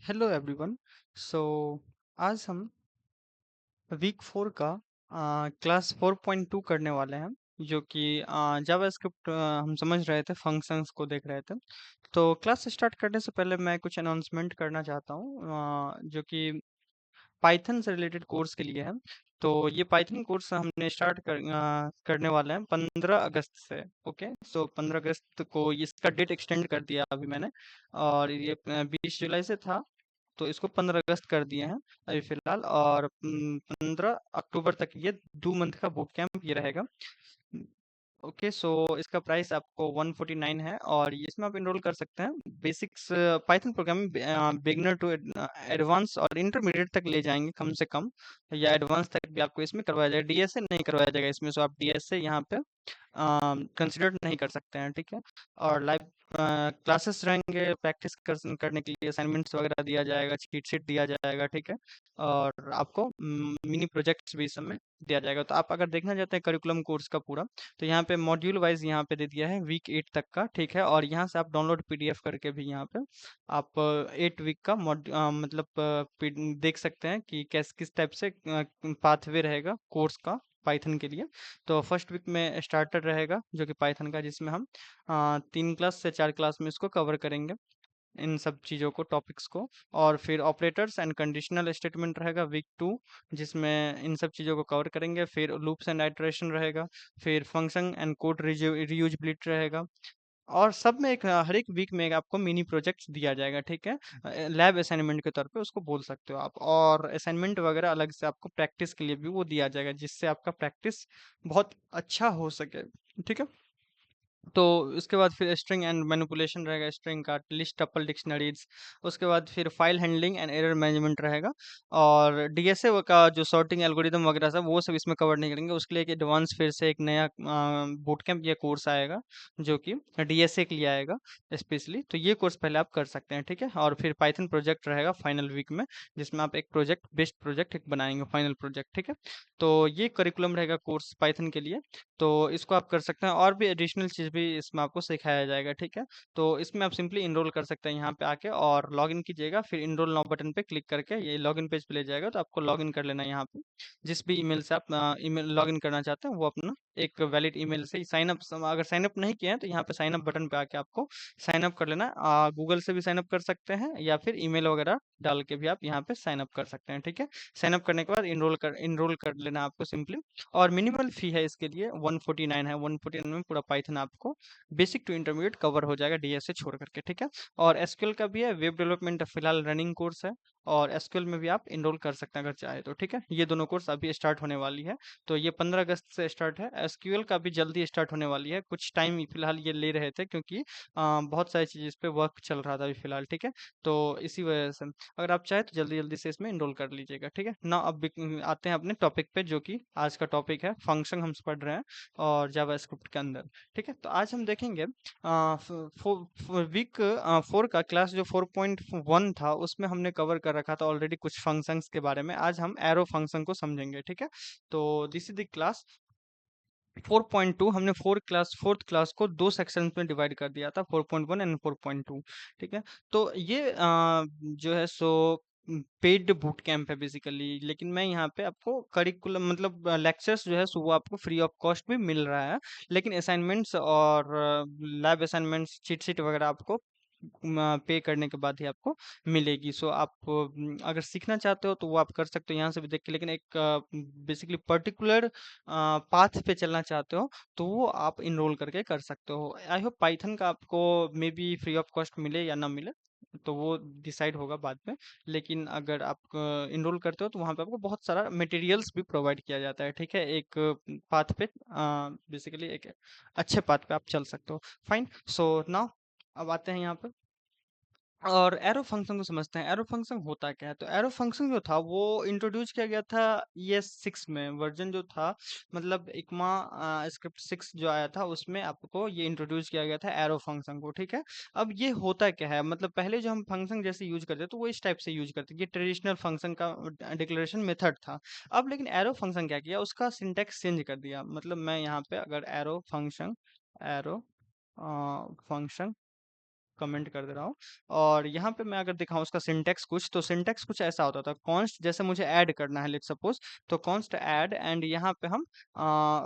Hello everyone. सो आज हम week 4 का क्लास 4.2 करने वाले हैं, जो कि जावास्क्रिप्ट हम समझ रहे थे, फंक्शंस को देख रहे थे। तो क्लास स्टार्ट करने से पहले मैं कुछ अनाउंसमेंट करना चाहता हूँ, जो कि पाइथन से रिलेटेड कोर्स के लिए है। तो ये पाइथन कोर्स हमने करने वाले हैं 15 अगस्त से। ओके, सो 15 अगस्त को इसका डेट एक्सटेंड कर दिया अभी मैंने, और ये 20 जुलाई से था, तो इसको 15 अगस्त कर दिए हैं अभी फिलहाल। और 15 अक्टूबर तक ये 2 मंथ का बूट कैंप ये रहेगा। ओके, सो इसका प्राइस आपको 149 है, और इसमें आप इनरोल कर सकते हैं। Basics Python programming beginner to advance और इंटरमीडिएट तक ले जाएंगे कम से कम, या एडवांस तक भी आपको इसमें करवाया जाएगा। डीएसए नहीं करवाया जाएगा इसमें, सो आप डीएसए यहाँ पे कंसिडर नहीं कर सकते हैं, ठीक है। और लाइव क्लासेस रहेंगे, करने के लिए असाइनमेंट्स वगैरह दिया जाएगा, चीट शीट दिया जाएगा, ठीक है। और आपको मिनी प्रोजेक्ट्स भी इस समय दिया जाएगा। तो आप अगर देखना चाहते हैं करिकुलम कोर्स का पूरा, तो यहाँ पे मॉड्यूल वाइज यहाँ पे दे दिया है वीक 8 तक का, ठीक है। और यहाँ से आप डाउनलोड पीडीएफ करके भी यहाँ पे आप 8 वीक का मतलब देख सकते हैं कि किस टाइप से पाथवे रहेगा कोर्स का पाइथन के लिए। तो फर्स्ट वीक में स्टार्टर रहेगा जो कि पाइथन का, जिसमें हम 3 क्लास से 4 क्लास में इसको कवर करेंगे, इन सब चीज़ों को, टॉपिक्स को। और फिर ऑपरेटर्स एंड कंडीशनल स्टेटमेंट रहेगा वीक 2, जिसमें इन सब चीज़ों को कवर करेंगे। फिर लूप्स एंड आइटरेशन रहेगा। फिर फंक्शन एंड कोड रीयूजबिलिटी रहेगा। और सब में हर एक वीक में एक आपको मिनी प्रोजेक्ट्स दिया जाएगा, ठीक है। लैब असाइनमेंट के तौर पे उसको बोल सकते हो आप। और असाइनमेंट वगैरह अलग से आपको प्रैक्टिस के लिए भी वो दिया जाएगा, जिससे आपका प्रैक्टिस बहुत अच्छा हो सके, ठीक है। तो उसके बाद फिर स्ट्रिंग एंड मैनिपुलेशन रहेगा, स्ट्रिंग का लिस्ट टपल डिक्शनरीज। उसके बाद फिर file handling and error management रहेगा। और डीएसए का जो सॉर्टिंग एल्गोरिदम वगैरह सब, वो सब इसमें कवर नहीं करेंगे। उसके लिए एक एडवांस फिर से एक नया बूट कैंप या कोर्स आएगा, जो कि डीएसए के लिए आएगा स्पेशली। तो ये कोर्स पहले आप कर सकते हैं, ठीक है। और फिर पाइथन प्रोजेक्ट रहेगा फाइनल वीक में, जिसमें आप एक प्रोजेक्ट, बेस्ट प्रोजेक्ट एक बनाएंगे, फाइनल प्रोजेक्ट, ठीक है। तो ये करिकुलम रहेगा कोर्स पाइथन के लिए। तो इसको आप कर सकते हैं, और भी एडिशनल चीज़ भी इसमें आपको सिखाया जाएगा, ठीक है। तो इसमें आप सिंपली इनरोल कर सकते हैं यहाँ पे आके, और लॉगिन कीजिएगा। फिर इनरोल नाउ बटन पे क्लिक करके ये लॉगिन पेज पे ले जाएगा, तो आपको लॉगिन कर लेना है यहाँ पे। जिस भी ईमेल से आप ईमेल लॉगिन करना चाहते हैं, वो अपना एक वैलिड ईमेल से साइन अप, अगर साइन अप नहीं किए हैं तो यहाँ पे साइन अप बटन पे आके आपको साइन अप कर लेना है। गूगल से भी साइन अप कर सकते हैं, या फिर ईमेल वगैरह डाल के भी आप यहाँ पे साइन अप कर सकते हैं, ठीक है। साइन अप करने के बाद इनरोल कर लेना है आपको सिंपली। और मिनिमल फी है इसके लिए 149 है। 149 में पूरा पाइथन आपको बेसिक टू इंटरमीडिएट कवर हो जाएगा, डीएसए छोड़ करके, ठीक है। और एसक्यूएल का भी है, वेब डेवलपमेंट फिलहाल रनिंग कोर्स है। और एसक्यूएल में भी आप इनरोल कर सकते हैं अगर चाहे तो, ठीक है। ये दोनों कोर्स अभी स्टार्ट होने वाली है। तो ये 15 अगस्त से स्टार्ट है। एसक्यूएल का भी जल्दी स्टार्ट होने वाली है, कुछ टाइम फिलहाल ये ले रहे थे, क्योंकि बहुत सारी चीज़ इस पे वर्क चल रहा था अभी फिलहाल, ठीक है। तो इसी वजह से अगर आप चाहें तो जल्दी जल्दी से इसमें इनरोल कर लीजिएगा, ठीक है ना। अब आते हैं अपने टॉपिक पे, जो कि आज का टॉपिक है फंक्शन हम पढ़ रहे हैं, और जावास्क्रिप्ट के अंदर, ठीक है। तो आज हम देखेंगे वीक 4 का क्लास जो 4.1 था, उसमें हमने कवर कर रखा था ऑलरेडी कुछ फंक्शंस के बारे में। आज हम एरो फंक्शन को समझेंगे, ठीक है। तो दिस इज द क्लास 4.2। हमने फोर्थ क्लास को दो सेक्शन में डिवाइड कर दिया था, 4.1 एंड 4.2, ठीक है। तो ये जो है सो पेड बूट कैंप है बेसिकली, लेकिन मैं यहाँ पे आपको करिकुलम मतलब लेक्चर्स जो है सो वो आपको फ्री ऑफ कॉस्ट भी मिल रहा है। लेकिन असाइनमेंट्स और लैब असाइनमेंट्स, चीट शीट वगैरह आपको पे करने के बाद ही आपको मिलेगी। सो आप अगर सीखना चाहते हो तो वो आप कर सकते हो यहाँ से भी देख के। लेकिन एक बेसिकली पर्टिकुलर पाथ पे चलना चाहते हो, तो वो आप इनरोल करके कर सकते हो। आई होप पाइथन का आपको may be free of cost मिले या ना मिले, तो वो डिसाइड होगा बाद में। लेकिन अगर आप इनरोल करते हो तो वहाँ पे आपको बहुत सारा मटेरियल्स भी प्रोवाइड किया जाता है, ठीक है। एक पाथ पे बेसिकली एक अच्छे पाथ पे आप चल सकते हो। फाइन, सो नाउ अब आते हैं यहाँ पे और एरो फंक्शन को समझते हैं। एरो फंक्शन होता क्या है? तो एरो फंक्शन जो था वो इंट्रोड्यूस किया गया था ES 6 में, वर्जन जो था, मतलब इकमा स्क्रिप्ट 6 जो आया था, उसमें आपको ये इंट्रोड्यूस किया गया था एरो फंक्शन को, ठीक है। अब ये होता क्या है, मतलब पहले जो हम फंक्शन जैसे यूज करते तो वो इस टाइप से यूज करते, ये ट्रेडिशनल फंक्शन का डिक्लेरेशन मेथड था। अब लेकिन एरो फंक्शन क्या किया, उसका सिंटेक्स चेंज कर दिया। मतलब मैं यहाँ पे अगर एरो फंक्शन कमेंट कर दे रहा हूँ। और यहाँ पे मैं अगर दिखाऊँ उसका सिंटेक्स कुछ, तो सिंटेक्स कुछ ऐसा होता था, कॉन्स्ट जैसे मुझे ऐड करना है लेट सपोज, तो कॉन्स्ट ऐड एंड यहाँ पे हम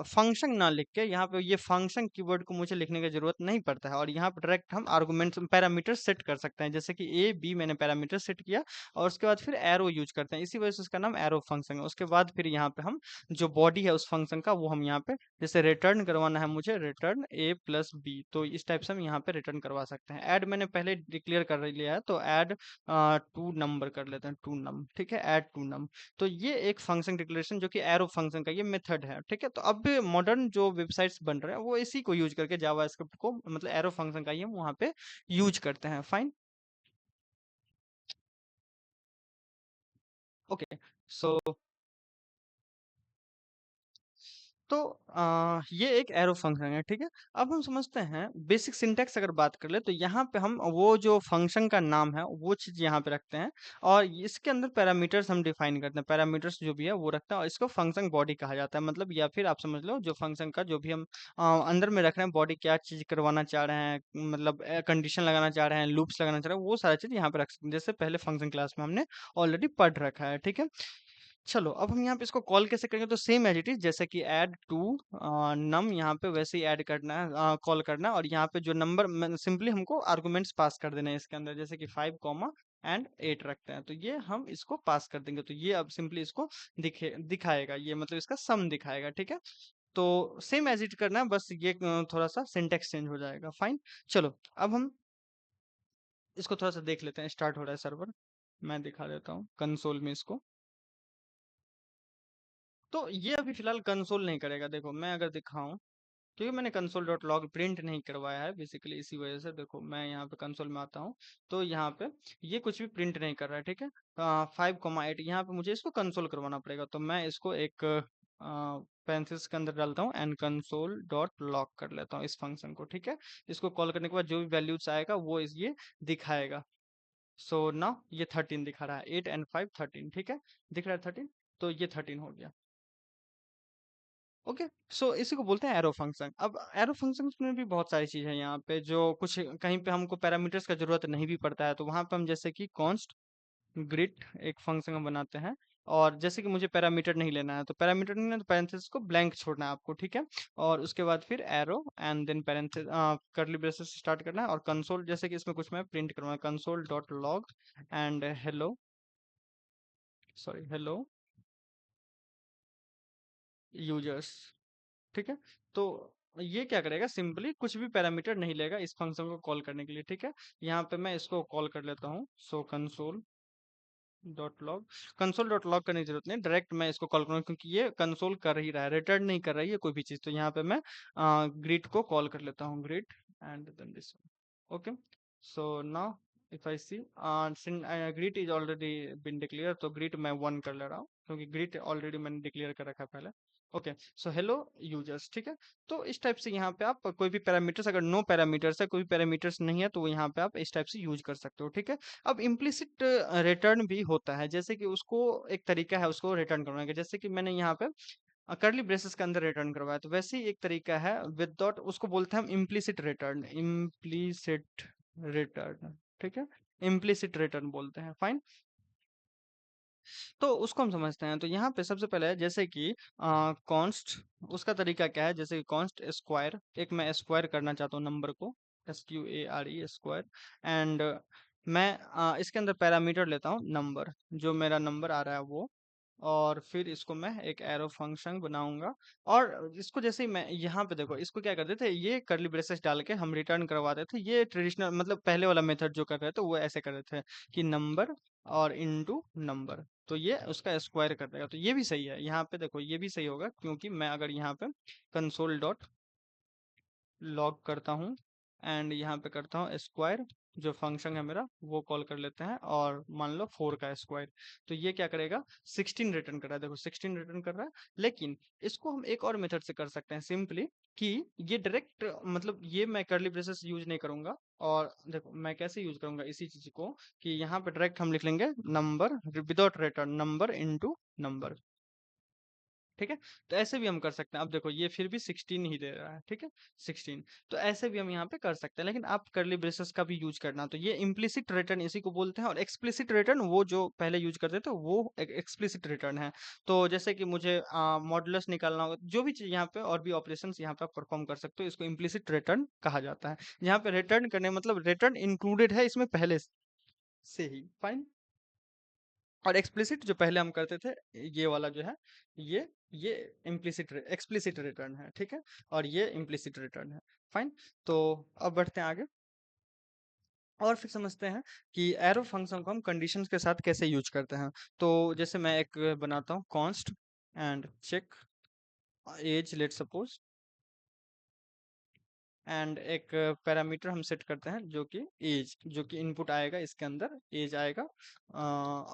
फंक्शन ना लिख के यहाँ पे ये फंक्शन कीवर्ड को मुझे लिखने की जरूरत नहीं पड़ता है, और यहाँ पे डायरेक्ट हम आर्गुमेंट पैरामीटर सेट कर सकते हैं, जैसे कि ए बी मैंने पैरामीटर सेट किया, और उसके बाद फिर एरो यूज करते हैं, इसी वजह से इसका नाम एरो फंक्शन है। उसके बाद फिर यहाँ पे हम जो बॉडी है उस फंक्शन का वो हम यहाँ पे जैसे रिटर्न करवाना है मुझे, रिटर्न ए प्लस बी, तो इस टाइप से हम यहाँ पे रिटर्न करवा सकते हैं। ऐड मैंने पहले डिक्लेयर कर लिया है, तो ऐड टू नंबर कर लेते हैं, टू नम, ठीक है, ऐड टू नम। तो ये एक फंक्शन डिक्लेरेशन जो कि एरो फंक्शन का ये मेथड है, ठीक है। तो अब मॉडर्न जो वेबसाइट्स बन रहे हैं वो इसी को यूज करके जावास्क्रिप्ट को, मतलब एरो फंक्शन का ही हम वहाँ पे यूज करते हैं। Fine, okay. सो तो ये एक एरो फंक्शन है, ठीक है। अब हम समझते हैं बेसिक सिंटैक्स, अगर बात कर ले तो यहाँ पे हम वो जो फंक्शन का नाम है वो चीज यहाँ पे रखते हैं, और इसके अंदर पैरामीटर्स हम डिफाइन करते हैं, पैरामीटर्स जो भी है वो रखते हैं, और इसको फंक्शन बॉडी कहा जाता है। मतलब या फिर आप समझ लो जो फंक्शन का जो भी हम अंदर में रख रहे हैं, बॉडी क्या चीज करवाना चाह रहे हैं, मतलब कंडीशन लगाना चाह रहे हैं, लूप्स लगाना चाह रहे हैं, वो सारा चीज यहाँ पे रख सकते हैं, जैसे पहले फंक्शन क्लास में हमने ऑलरेडी पढ़ रखा है, ठीक है। चलो अब हम यहाँ पे इसको कॉल कैसे करेंगे, तो सेम एज इट इज, जैसे कि ऐड टू नम, यहाँ पे वैसे ही ऐड करना है, कॉल करना है, और यहाँ पे जो नंबर सिंपली हमको आर्गुमेंट्स पास कर देना है इसके अंदर, जैसे कि 5, 8 रखते हैं, तो ये हम इसको पास कर देंगे, तो ये अब सिंपली इसको दिखाएगा, ये मतलब इसका सम दिखाएगा, ठीक है। तो सेम एज इट करना है, बस ये थोड़ा सा सिंटेक्स चेंज हो जाएगा। फाइन, चलो अब हम इसको थोड़ा सा देख लेते हैं, स्टार्ट हो रहा है सर्वर, मैं दिखा देता हूँ कंसोल में इसको। तो ये अभी फिलहाल कंसोल नहीं करेगा, देखो मैं अगर दिखाऊं, क्योंकि मैंने कंसोल डॉट लॉग प्रिंट नहीं करवाया है बेसिकली, इसी वजह से देखो मैं यहाँ पे कंसोल में आता हूँ, तो यहाँ पे ये कुछ भी प्रिंट नहीं कर रहा है, ठीक है। 5, 8 यहाँ पे मुझे इसको कंसोल करवाना पड़ेगा, तो मैं इसको एक पेरेंथेसिस के अंदर डालता हूँ एंड कंसोल डॉट लॉग कर लेता हूँ इस फंक्शन को, ठीक है। इसको कॉल करने के बाद जो भी वैल्यूज आएगा वो ये दिखाएगा। सो नाउ ये 13 दिखा रहा है, 8 and 5 13, ठीक है, दिख रहा है 13, तो ये 13 हो गया। ओके, सो इसी को बोलते हैं एरो फंक्शन। अब एरो फंक्शन में भी बहुत सारी चीज़ है यहाँ पे, जो कुछ कहीं पे हमको पैरामीटर्स का जरूरत नहीं भी पड़ता है, तो वहां पे हम जैसे कि कॉन्स्ट ग्रिड एक फंक्शन हम बनाते हैं, और जैसे कि मुझे पैरामीटर नहीं लेना है, तो पैरामीटर नहीं लेना, तो पैरेंथेसिस को ब्लैंक छोड़ना है आपको, ठीक है। और उसके बाद फिर arrow and then parenthesis, curly braces start करना है, और कंसोल, जैसे कि इसमें कुछ मैं प्रिंट करूँगा, console dot log and hello, sorry hello users, ठीक है। तो ये क्या करेगा, सिंपली कुछ भी पैरामीटर नहीं लेगा इस फंक्शन को कॉल करने के लिए, ठीक है। यहाँ पे मैं इसको कॉल कर लेता हूँ, सो कंसोल डॉट लॉग करने की जरूरत नहीं, डायरेक्ट मैं इसको कॉल करूँगा, क्योंकि ये कंसोल कर ही रहा है, रिटर्न नहीं कर रही है कोई भी चीज़, तो यहाँ पे मैं ग्रिड को कॉल कर लेता हूँ, grid and then this, okay. So now if I see grid is already been declare, तो ग्रिड मैं 1 कर ले रहा हूँ, क्योंकि ग्रिड ऑलरेडी मैंने डिक्लेयर कर रखा है पहले। ओके, सो हेलो यूजर्स, ठीक है। तो इस टाइप से यहाँ पे आप कोई भी पैरामीटर्स, अगर नो पैरामीटर्स है, कोई भी पैरामीटर्स नहीं है, तो यहाँ पे आप इस टाइप से यूज कर सकते हो, ठीक है। अब इम्प्लिसिट रिटर्न भी होता है, जैसे कि उसको एक तरीका है उसको रिटर्न करने का, जैसे कि मैंने यहाँ पे करली ब्रेसेस के अंदर रिटर्न करवाया, तो वैसे ही एक तरीका है विदाउट, उसको बोलते हैं हम इम्प्लिसिट रिटर्न, इम्प्लिसिट रिटर्न, ठीक है, इम्प्लिसिट रिटर्न बोलते हैं। फाइन, तो उसको हम समझते हैं, तो यहाँ पे सबसे पहले जैसे कि कॉन्स्ट, उसका तरीका क्या है, जैसे कि कॉन्स्ट स्क्वायर, एक मैं स्क्वायर करना चाहता हूँ नंबर को, SQARE स्क्वायर, एंड मैं इसके अंदर पैरामीटर लेता हूँ नंबर, जो मेरा नंबर आ रहा है वो, और फिर इसको मैं एक एरो फंक्शन बनाऊंगा, और इसको जैसे ही मैं यहाँ पे देखो, इसको क्या करते थे, ये करली ब्रेसेस डाल के हम रिटर्न करवाते थे, ये ट्रेडिशनल मतलब पहले वाला मेथड जो कर रहे थे वो ऐसे कर रहे थे कि नंबर और इनटू नंबर, तो ये उसका स्क्वायर कर देगा, तो ये भी सही है। यहाँ पे देखो ये भी सही होगा, क्योंकि मैं अगर यहाँ पे कंसोल डॉट लॉग करता हूँ एंड यहाँ पे करता हूँ स्क्वायर, जो फंक्शन है मेरा वो कॉल कर लेते हैं, और मान लो 4 का स्क्वायर, तो ये क्या करेगा, 16 रिटर्न कर रहा है, देखो 16 रिटर्न कर रहा है। लेकिन इसको हम एक और मेथड से कर सकते हैं सिंपली, कि ये डायरेक्ट, मतलब ये मैं करली ब्रेसेस यूज नहीं करूंगा, और देखो मैं कैसे यूज करूंगा इसी चीज को, कि यहाँ पे डायरेक्ट हम लिख लेंगे number without return, number into number, ठीक है। तो ऐसे भी हम कर सकते हैं। अब देखो ये फिर भी 16 ही दे रहा है, ठीक है, 16। तो ऐसे भी हम यहाँ पे कर सकते हैं, लेकिन आप करली ब्रेसेस का भी यूज करना। तो ये इम्प्लिसिट रिटर्न इसी को बोलते हैं, और एक्सप्लिसिट रिटर्न वो जो पहले यूज करते थे वो एक्सप्लिसिट रिटर्न है। तो जैसे कि मुझे मॉडुलस निकालना होगा, जो भी चीज यहाँ पे और भी ऑपरेशन यहाँ पे परफॉर्म कर सकते हो, इसको इम्प्लिसिट रिटर्न कहा जाता है। यहाँ पे रिटर्न करने मतलब रिटर्न इंक्लूडेड है इसमें पहले से ही। फाइन। और एक्सप्लिसिट जो पहले हम करते थे, ये वाला जो है, ये ये इम्प्लिसिट एक्सप्लिसिट रिटर्न है, ठीक है, और ये इम्प्लिसिट रिटर्न है। फाइन। तो अब बढ़ते हैं आगे, और फिर समझते हैं कि एरो फंक्शन को हम कंडीशंस के साथ कैसे यूज करते हैं। तो जैसे मैं एक बनाता हूँ, const and check age, let suppose, and एक पैरामीटर हम सेट करते हैं जो कि एज, जो कि इनपुट आएगा इसके अंदर, एज आएगा।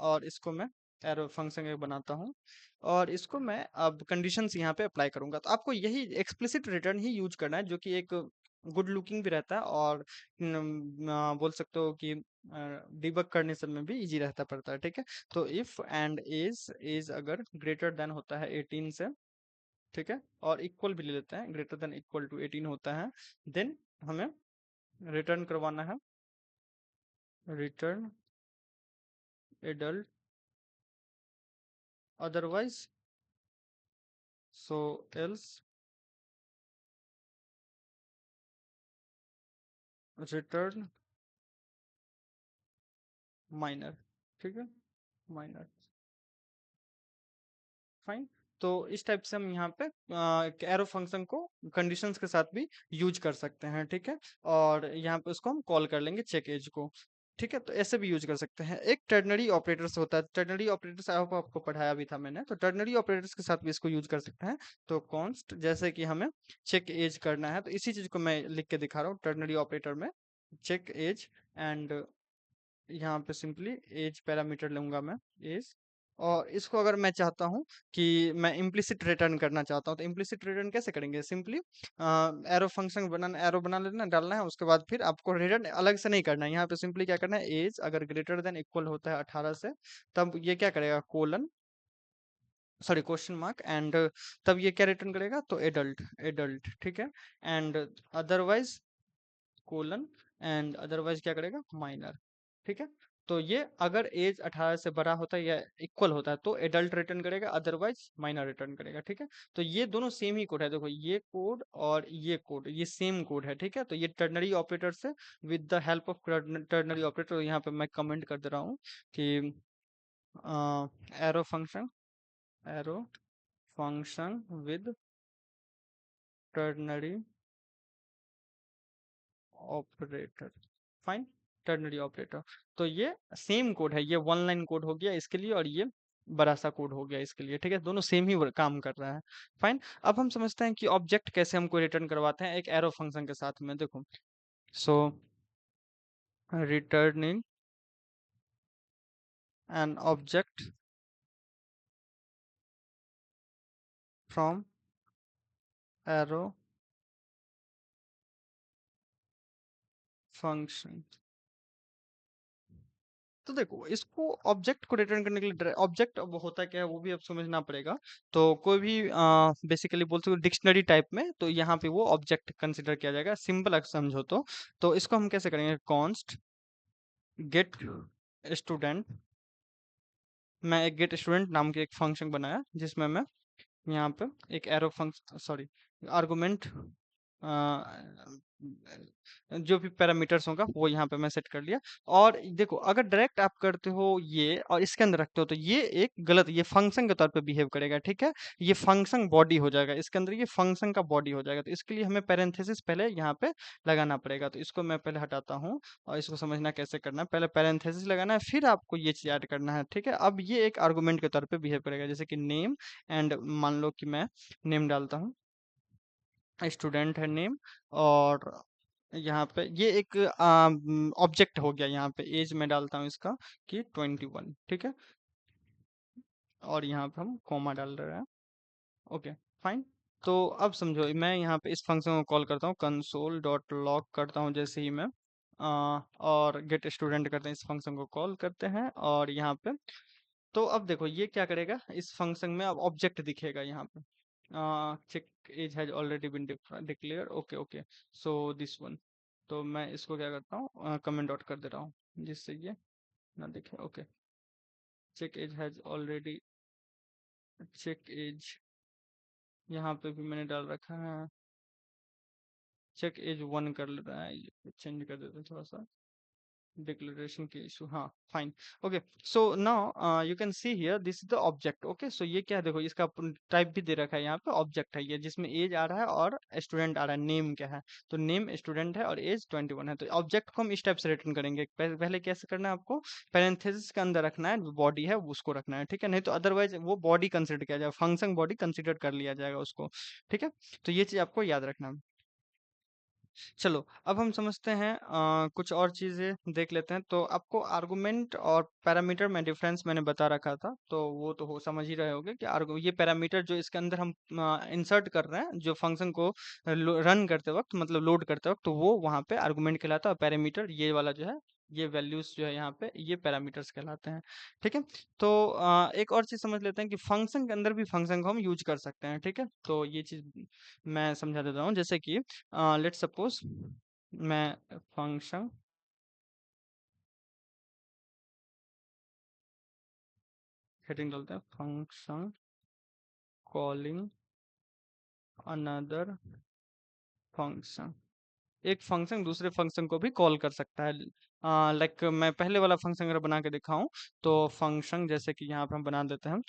और इसको मैं एरो फंक्शन एक बनाता हूँ, और इसको मैं अब कंडीशंस यहाँ पे अप्लाई करूंगा। तो आपको यही एक्सप्लिसिट रिटर्न ही यूज करना है, जो कि एक गुड लुकिंग भी रहता है, और बोल सकते हो कि डिबग करने सब में भी इजी रहता पड़ता है, ठीक है। तो इफ एंड एज, एज अगर ग्रेटर देन होता है 18 से, ठीक है, और इक्वल भी ले लेते हैं, ग्रेटर देन इक्वल टू 18 होता है, देन हमें रिटर्न करवाना है, रिटर्न एडल्ट, अदरवाइज, सो एल्स, रिटर्न माइनर, ठीक है, माइनर। फाइन। तो इस टाइप से हम यहाँ पे एरो फंक्शन को कंडीशंस के साथ भी यूज कर सकते हैं, ठीक है। और यहाँ पे उसको हम कॉल कर लेंगे चेक एज को, ठीक है। तो ऐसे भी यूज कर सकते हैं। एक टर्नरी ऑपरेटर्स होता है, टर्नरी ऑपरेटर्स आपको पढ़ाया भी था मैंने, तो टर्नरी ऑपरेटर्स के साथ भी इसको यूज कर सकते हैं। तो कॉन्स्ट, जैसे कि हमें चेक एज करना है, तो इसी चीज को मैं लिख के दिखा रहा हूँ टर्नरी ऑपरेटर में, चेक एज, एंड यहाँ पे सिंपली एज पैरामीटर लूंगा मैं, एज। और इसको अगर मैं चाहता हूँ कि मैं इम्प्लिसिट रिटर्न करना चाहता हूँ, तो इम्प्लिसिट रिटर्न कैसे करेंगे, सिंपली एरो फंक्शन बनाना, एरो बना लेना, डालना है, उसके बाद फिर आपको रिटर्न अलग से नहीं करना है। यहाँ पे सिंपली क्या करना है, एज अगर ग्रेटर देन इक्वल होता है 18 से, तब ये क्या करेगा, colon, sorry question mark, and तब ये क्या रिटर्न करेगा, तो एडल्ट, एडल्ट, ठीक है, and otherwise colon, and otherwise क्या करेगा, माइनर, ठीक है। तो ये अगर एज 18 से बड़ा होता है या इक्वल होता है तो एडल्ट रिटर्न करेगा, अदरवाइज माइनर रिटर्न करेगा, ठीक है। तो ये दोनों सेम ही कोड है, देखो ये कोड और ये कोड, ये सेम कोड है, ठीक है। तो ये टर्नरी ऑपरेटर से with the help of ternary operator, यहाँ पे मैं कमेंट कर दे रहा हूँ कि arrow function, arrow function with ternary operator, fine, ternary operator. तो ये सेम कोड है, ये वन लाइन कोड हो गया इसके लिए, और ये बड़ा सा कोड हो गया इसके लिए, ठीक है। दोनों सेम ही काम कर रहा है। फाइन। अब हम समझते हैं कि ऑब्जेक्ट कैसे हमको रिटर्न करवाते हैं एक एरो फंक्शन के साथ में, देखो। So returning an object from arrow function. तो देखो इसको ऑब्जेक्ट को रिटर्न करने के लिए, ऑब्जेक्ट अब होता क्या है वो भी अब समझना पड़ेगा। तो कोई भी बेसिकली बोल सकते हो डिक्शनरी टाइप में, तो यहाँ पे वो ऑब्जेक्ट कंसिडर किया जाएगा, सिंपल अगर समझो तो इसको हम कैसे करेंगे, कॉन्स्ट गेट स्टूडेंट, मैं एक गेट स्टूडेंट नाम के एक फंक्शन बनाया जिसमें मैं यहाँ पे एक एरो फंक्शन, सॉरी, आर्गुमेंट, जो भी पैरामीटर्स होगा वो यहाँ पे मैं सेट कर लिया। और देखो अगर डायरेक्ट आप करते हो ये और इसके अंदर रखते हो तो ये एक गलत, ये फंक्शन के तौर पे बिहेव करेगा, ठीक है। ये फंक्शन बॉडी हो जाएगा, इसके अंदर ये फंक्शन का बॉडी हो जाएगा। तो इसके लिए हमें पैरेंथेसिस पहले यहाँ पे लगाना पड़ेगा। तो इसको मैं पहले हटाता हूँ, और इसको समझना कैसे करना है, पहले पैरेंथेसिस लगाना है, फिर आपको ये चीज ऐड करना है, ठीक है। अब ये एक आर्गुमेंट के तौर पे बिहेव करेगा, जैसे कि नेम, एंड मान लो कि मैं नेम डालता हूँ, स्टूडेंट है नेम, और यहाँ पे ये एक ऑब्जेक्ट हो गया। यहाँ पे एज में डालता हूँ इसका कि 21, ठीक है, और यहाँ पे हम कॉमा डाल रहे हैं, ओके, फाइन। तो अब समझो मैं यहाँ पे इस फंक्शन को कॉल करता हूँ, कंसोल डॉट लॉग करता हूँ जैसे ही मैं और गेट स्टूडेंट करते हैं, इस फंक्शन को कॉल करते हैं, और यहाँ पे तो अब देखो ये क्या करेगा, इस फंक्शन में अब ऑब्जेक्ट दिखेगा यहाँ पे, check age has already been declare, okay okay, so this one. तो मैं इसको क्या करता हूँ, कमेंट आउट कर दे रहा हूँ, जिससे ये ना दिखे। Okay, check age has already, check age यहाँ पे भी मैंने डाल रखा है, चेक एज वन कर ले रहा है, चेंज कर देते हैं थोड़ा सा, डिक्लेरेशन के इशू, हाँ fine. Okay, so now you can see here this is the object. Okay, so ये क्या है, देखो इसका टाइप भी दे रखा है यहाँ पे, ऑब्जेक्ट है ये, जिसमें एज आ रहा है और स्टूडेंट आ रहा है, नेम क्या है, तो नेम स्टूडेंट है और एज 21 है। तो ऑब्जेक्ट को हम इस टाइप से रिटर्न करेंगे, पहले कैसे करना है आपको, पैरेंथेसिस के अंदर रखना है, जो बॉडी है उसको रखना है, ठीक है, नहीं तो अदरवाइज वो बॉडी कंसिडर किया जाएगा, फंक्शन बॉडी कंसिडर कर लिया जाएगा उसको, ठीक है। तो ये चीज आपको याद रखना है। चलो अब हम समझते हैं, कुछ और चीजें देख लेते हैं। तो आपको आर्गुमेंट और पैरामीटर में डिफरेंस मैंने बता रखा था, तो वो तो हो समझ ही रहे होगे कि ये पैरामीटर जो इसके अंदर हम इंसर्ट कर रहे हैं, जो फंक्शन को रन करते वक्त, मतलब लोड करते वक्त, तो वो वहाँ पे आर्गुमेंट कहलाता है, और पैरामीटर ये वाला जो है, ये वैल्यूज जो है यहाँ पे, ये पैरामीटर्स कहलाते हैं, ठीक है। तो एक और चीज समझ लेते हैं कि फंक्शन के अंदर भी फंक्शन को हम यूज कर सकते हैं, ठीक है। तो ये चीज मैं समझा देता हूँ, जैसे कि लेट सपोज मैं फंक्शन हेडिंग डालते हैं, फंक्शन कॉलिंग अनदर फंक्शन, एक फंक्शन दूसरे फंक्शन को भी कॉल कर सकता है। लाइक मैं पहले वाला फंक्शन अगर बना के दिखाऊं, तो फंक्शन जैसे कि यहाँ पे हम बना देते हैं,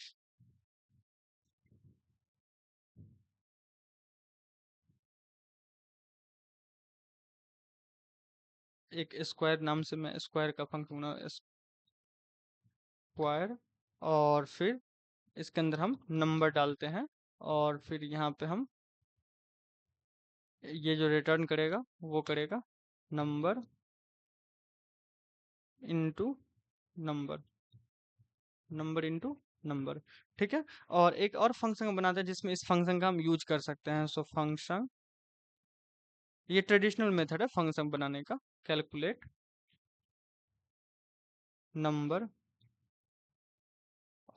एक स्क्वायर नाम से मैं स्क्वायर का फंक्शन बना, स्क्वायर, और फिर इसके अंदर हम नंबर डालते हैं, और फिर यहाँ पे हम ये जो रिटर्न करेगा वो करेगा number into number, number into number, ठीक है। और एक और फंक्शन बनाते हैं जिसमें इस फंक्शन का हम यूज कर सकते हैं, सो फंक्शन, ये ट्रेडिशनल मेथड है फंक्शन बनाने का, कैलकुलेट नंबर।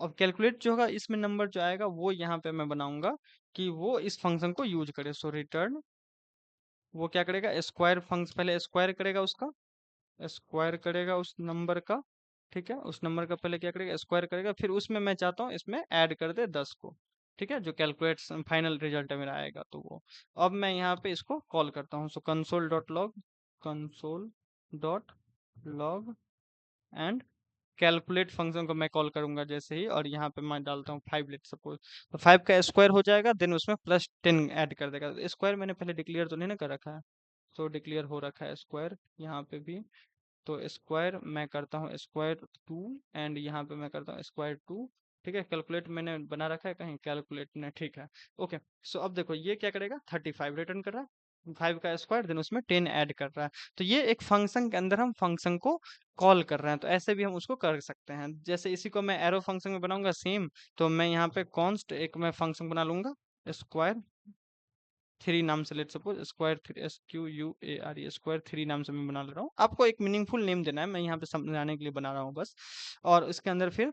और कैलकुलेट जो होगा इसमें नंबर जो आएगा वो यहाँ पे मैं बनाऊंगा कि वो इस फंक्शन को यूज करे, सो रिटर्न, वो क्या करेगा, स्क्वायर फंक्शन, पहले स्क्वायर करेगा उसका, स्क्वायर करेगा उस नंबर का, ठीक है, उस नंबर का पहले क्या करेगा, स्क्वायर करेगा, फिर उसमें मैं चाहता हूँ इसमें ऐड कर दे 10 को, ठीक है, जो कैलकुलेट फाइनल रिजल्ट है मेरा आएगा, तो वो अब मैं यहाँ पे इसको कॉल करता हूँ, so console dot log, console dot log and calculate function को मैं कॉल करूंगा जैसे ही, और यहाँ पे मैं डालता हूँ 5, लेट सपोज, तो 5 का स्क्वायर हो जाएगा, देन उसमें +10 ऐड कर देगा। स्क्वायर मैंने पहले डिक्लेयर तो नहीं ना कर रखा है, तो डिक्लेयर हो रखा है स्क्वायर यहाँ पे भी, तो स्क्वायर मैं करता हूँ स्क्वायर 2, एंड यहाँ पे मैं करता हूँ स्क्वायर 2, ठीक है। कैलकुलेट मैंने बना रखा है कहीं, कैलकुलेट ने, ठीक है। ओके, सो अब देखो ये क्या करेगा, 35 रिटर्न कर रहा है, 5 का स्क्वायर, देन उसमें 10 ऐड कर रहा है। तो ये एक फंक्शन के अंदर हम फंक्शन को कॉल कर रहे हैं, तो ऐसे भी हम उसको कर सकते हैं। जैसे इसी को मैं एरो फंक्शन में बनाऊंगा सेम, तो मैं यहाँ पे कॉन्स्ट एक मैं फंक्शन बना लूंगा, स्क्वायर 3 नाम से, let suppose square 3, SQUARE, square 3 नाम से मैं बना ले रहा हूँ, आपको एक मीनिंगफुल नेम देना है, मैं यहाँ पे समझाने के लिए बना रहा हूँ बस। और इसके अंदर फिर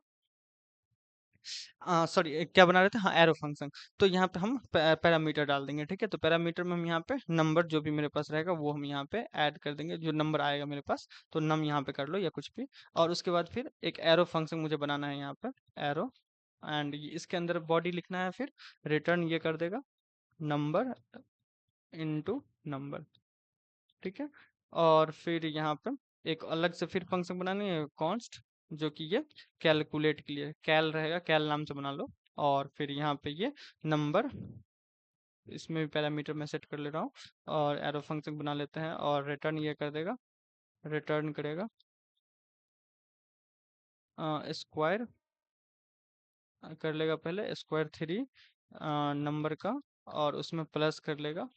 सॉरी क्या बना रहे थे, हाँ एरो फंक्शन। तो यहाँ पे हम पैरामीटर डाल देंगे, ठीक है। तो पैरामीटर में हम यहाँ पे नंबर जो भी मेरे पास रहेगा वो हम यहाँ पे ऐड कर देंगे, जो नंबर आएगा मेरे पास, तो नम यहाँ पे कर लो या कुछ भी। और उसके बाद फिर एक एरो फंक्शन मुझे बनाना है यहाँ पे, एरो, एंड इसके अंदर बॉडी लिखना है, फिर रिटर्न ये कर देगा नंबर इनटू नंबर, ठीक है। और फिर यहाँ पे एक अलग से फिर फंक्शन बनानी है, कॉन्स्ट, जो कि ये कैलकुलेट के लिए कैल रहेगा, कैल नाम से बना लो। और फिर यहाँ पे ये नंबर, इसमें भी पैरामीटर मैं सेट कर ले रहा हूँ, और एरो फंक्शन बना लेते हैं, और रिटर्न ये कर देगा, रिटर्न करेगा स्क्वायर, कर लेगा पहले स्क्वायर 3 नंबर का, और उसमें प्लस कर लेगा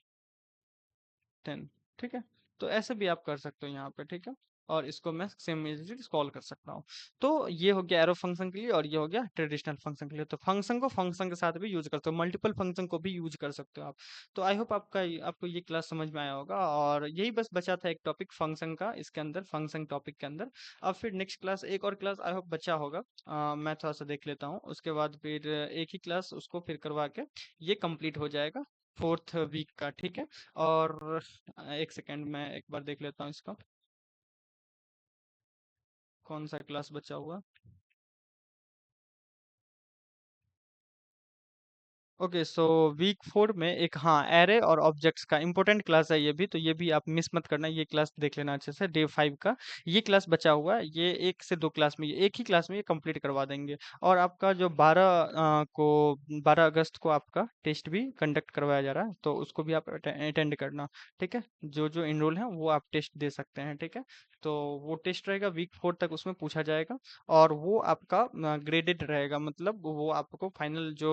10, ठीक है। तो ऐसे भी आप कर सकते हो यहाँ पे, ठीक है। और इसको मैं सिमिलरली कॉल कर सकता हूँ। तो ये हो गया एरो फंक्शन के लिए और ये हो गया ट्रेडिशनल फंक्शन के लिए। तो फंक्शन को फंक्शन के साथ भी यूज करते हो, मल्टीपल फंक्शन को भी यूज कर सकते हो आप। तो आई होप आपको ये क्लास समझ में आया होगा, और यही बस बचा था एक टॉपिक फंक्शन का इसके अंदर, फंक्शन टॉपिक के अंदर। अब फिर नेक्स्ट क्लास, एक और क्लास आई होप बचा होगा, मैं थोड़ा सा देख लेता हूँ, उसके बाद फिर एक ही क्लास उसको फिर करवा के ये कंप्लीट हो जाएगा फोर्थ वीक का, ठीक है। और एक सेकेंड मैं एक बार देख लेता हूँ इसका, कौन सा क्लास बचा हुआ। ओके, सो वीक 4 में एक, हाँ, एरे और ऑब्जेक्ट्स का इंपॉर्टेंट क्लास है ये भी, तो ये भी आप मिस मत करना, ये क्लास देख लेना अच्छे से। डे 5 का ये क्लास बचा हुआ है, ये एक से दो क्लास में, एक ही क्लास में ये कंप्लीट करवा देंगे। और आपका जो 12 अगस्त को आपका टेस्ट भी कंडक्ट करवाया जा रहा है, तो उसको भी आप अटेंड करना, ठीक है। जो जो इनरोल है वो आप टेस्ट दे सकते हैं, ठीक है। तो वो टेस्ट रहेगा वीक 4 तक, उसमें पूछा जाएगा, और वो आपका ग्रेडेड रहेगा, मतलब वो आपको फाइनल जो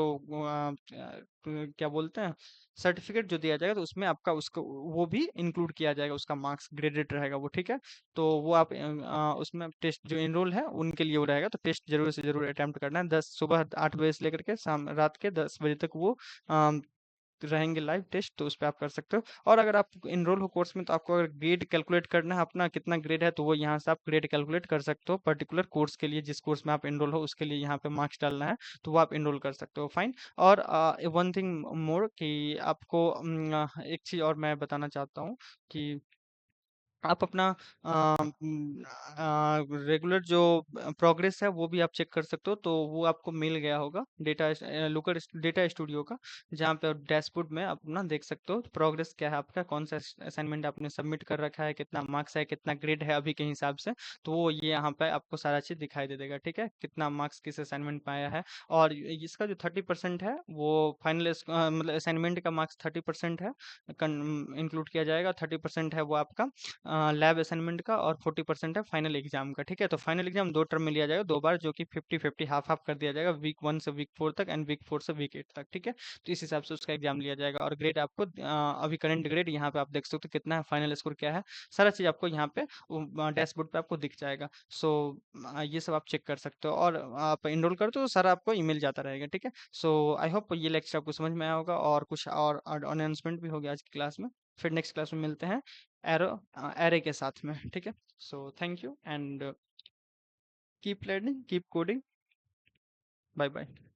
क्या बोलते हैं, सर्टिफिकेट जो दिया जाएगा, तो उसमें आपका उसको वो भी इंक्लूड किया जाएगा, उसका मार्क्स ग्रेडेड रहेगा वो, ठीक है। तो वो आप उसमें टेस्ट जो इनरोल है उनके लिए वो रहेगा, तो टेस्ट जरूर से जरूर अटेम्प्ट करना है। 10 सुबह 8 बजे से लेकर के शाम रात के 10 बजे तक वो रहेंगे लाइव टेस्ट, तो उस पे आप कर सकते हो। और अगर आप इनरोल हो कोर्स में, तो आपको अगर ग्रेड कैलकुलेट करना है अपना कितना ग्रेड है, तो वो यहाँ से आप ग्रेड कैलकुलेट कर सकते हो पर्टिकुलर कोर्स के लिए, जिस कोर्स में आप इनरोल हो उसके लिए यहाँ पे मार्क्स डालना है, तो वो आप इनरोल कर सकते हो, फाइन। और वन थिंग मोर कि आपको एक चीज़ और मैं बताना चाहता हूँ कि आप अपना रेगुलर जो प्रोग्रेस है वो भी आप चेक कर सकते हो, तो वो आपको मिल गया होगा लुकर डेटा स्टूडियो का, जहाँ पे डैशबोर्ड में आप अपना देख सकते हो प्रोग्रेस क्या है आपका, कौन सा असाइनमेंट आपने सबमिट कर रखा है, कितना मार्क्स है, कितना ग्रेड है अभी के हिसाब से। तो वो ये यहाँ पे आपको सारा चीज़ दिखाई दे देगा, ठीक है, कितना मार्क्स किस असाइनमेंट में आया है। और इसका जो 30% है वो फाइनल मतलब असाइनमेंट का मार्क्स 30% है, इंक्लूड किया जाएगा। 30% है वो आपका लैब असाइनमेंट का, और 40% है फाइनल एग्जाम का, ठीक है। तो फाइनल एग्जाम दो टर्म में लिया जाएगा, दो बार, जो कि 50-50 हाफ हाफ कर दिया जाएगा, वीक 1 से वीक 4 तक एंड वीक 4 से वीक 8 तक, ठीक है। तो इस हिसाब से उसका एग्जाम लिया जाएगा, और ग्रेड आपको अभी करंट ग्रेड यहाँ पे आप देख सकते हो कितना है, फाइनल स्कोर क्या है, सारा चीज़ आपको यहाँ पे डैशबोर्ड पे आपको दिख जाएगा। सो ये सब आप चेक कर सकते हो, और आप इनरोल करते हो सारा आपको ईमेल जाता रहेगा, ठीक है। सो आई होप ये लेक्चर आपको समझ में आया होगा, और कुछ और अनाउंसमेंट भी हो गया आज की क्लास में। फिर नेक्स्ट क्लास में मिलते हैं एरो एरे के साथ में, ठीक है। So thank you and keep learning, keep coding, bye bye.